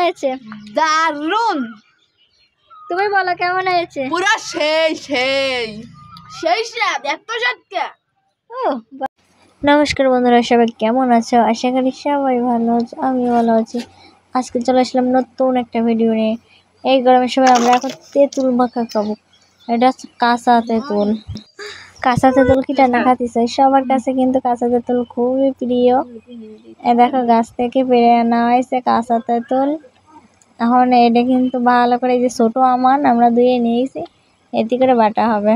হয়েছে? দারুন। তুমি বলো কেমন হয়েছে? পুরো সেই সেই সেই স্বাদ, এত স্বাদ কে। নমস্কার বন্ধুরা, সবাই কেমন আছো? আশা করি সবাই ভালো আছো, আমি ভালো আছি। আজকে চলে আসলাম নতুন একটা ভিডিও নিয়ে। এই গরমের সময় আমরা এখন তেঁতুল মাখা খাবো। এটা হচ্ছে কাঁচা তেঁতুল। কাঁচা তেঁতুল কি না খাতে চাই, সবার কাছে কিন্তু কাঁচা তেঁতুল খুবই প্রিয়। এ দেখো গাছ থেকে পেড়ে আনা হয়েছে কাঁচা তেঁতুল। এখন এটা কিন্তু ভালো করে, এই যে ছোট আমান আমরা ধুয়ে নিয়েছি, এতে করে বাটা হবে।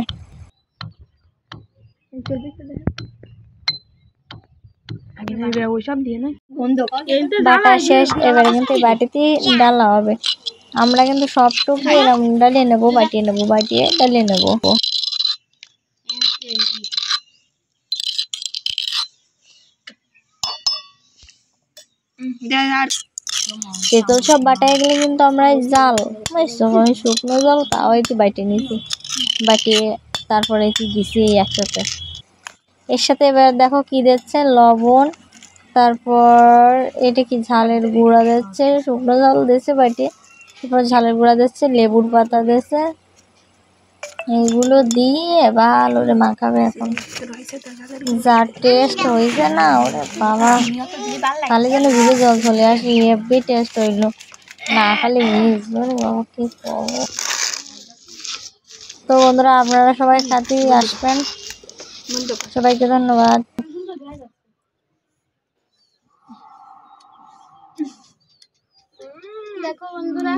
বাটা শেষ, এবারে কিন্তু এই বাটিতে ডালা হবে। আমরা কিন্তু সবটুকু এরকম ডালিয়ে নেবো, বাটিয়ে নেবো, বাটিয়ে ডালিয়ে নেবো। তেঁতুল সব বাটায় গেলে কিন্তু আমরা জাল শুকনো জাল তাও একটু বাটিয়ে নিয়েছি, বাটিয়ে তারপরে কি দিছি একসাথে। এর সাথে এবার দেখো কি দিচ্ছে, লবণ, তারপর এটা কি ঝালের গুঁড়া দিচ্ছে, শুকনো ঝাল দিচ্ছে বাটিয়ে, তারপর ঝালের গুঁড়া দিচ্ছে, লেবুর পাতা দিচ্ছে। এইগুলো দিয়ে ভালো করে মাখাবে। এখন যা টেস্ট হয়েছে না, ওরে বাবা, খালি যেন ভিজে জল চলে আসে, হেভি টেস্ট হইলো। না খালি ভিজ, ওরে বাবা কি করবো। তো বন্ধুরা, আপনারা সবাই সাথে আসবেন, সবাইকে ধন্যবাদ। দেখো বন্ধুরা,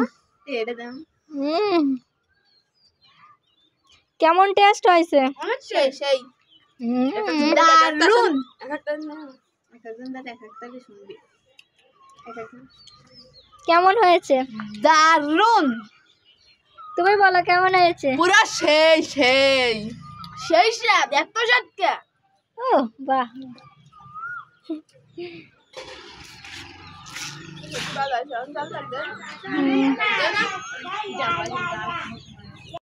কেমন টেস্ট হয়েছে? সেই সেই দারুন। কেমন হয়েছে? দারুন। তুমি বলো কেমন হয়েছে? পুরো সেই সেই সেই স্বাদ, এত স্বাদ কে। ও বাহ, ভালো আছে।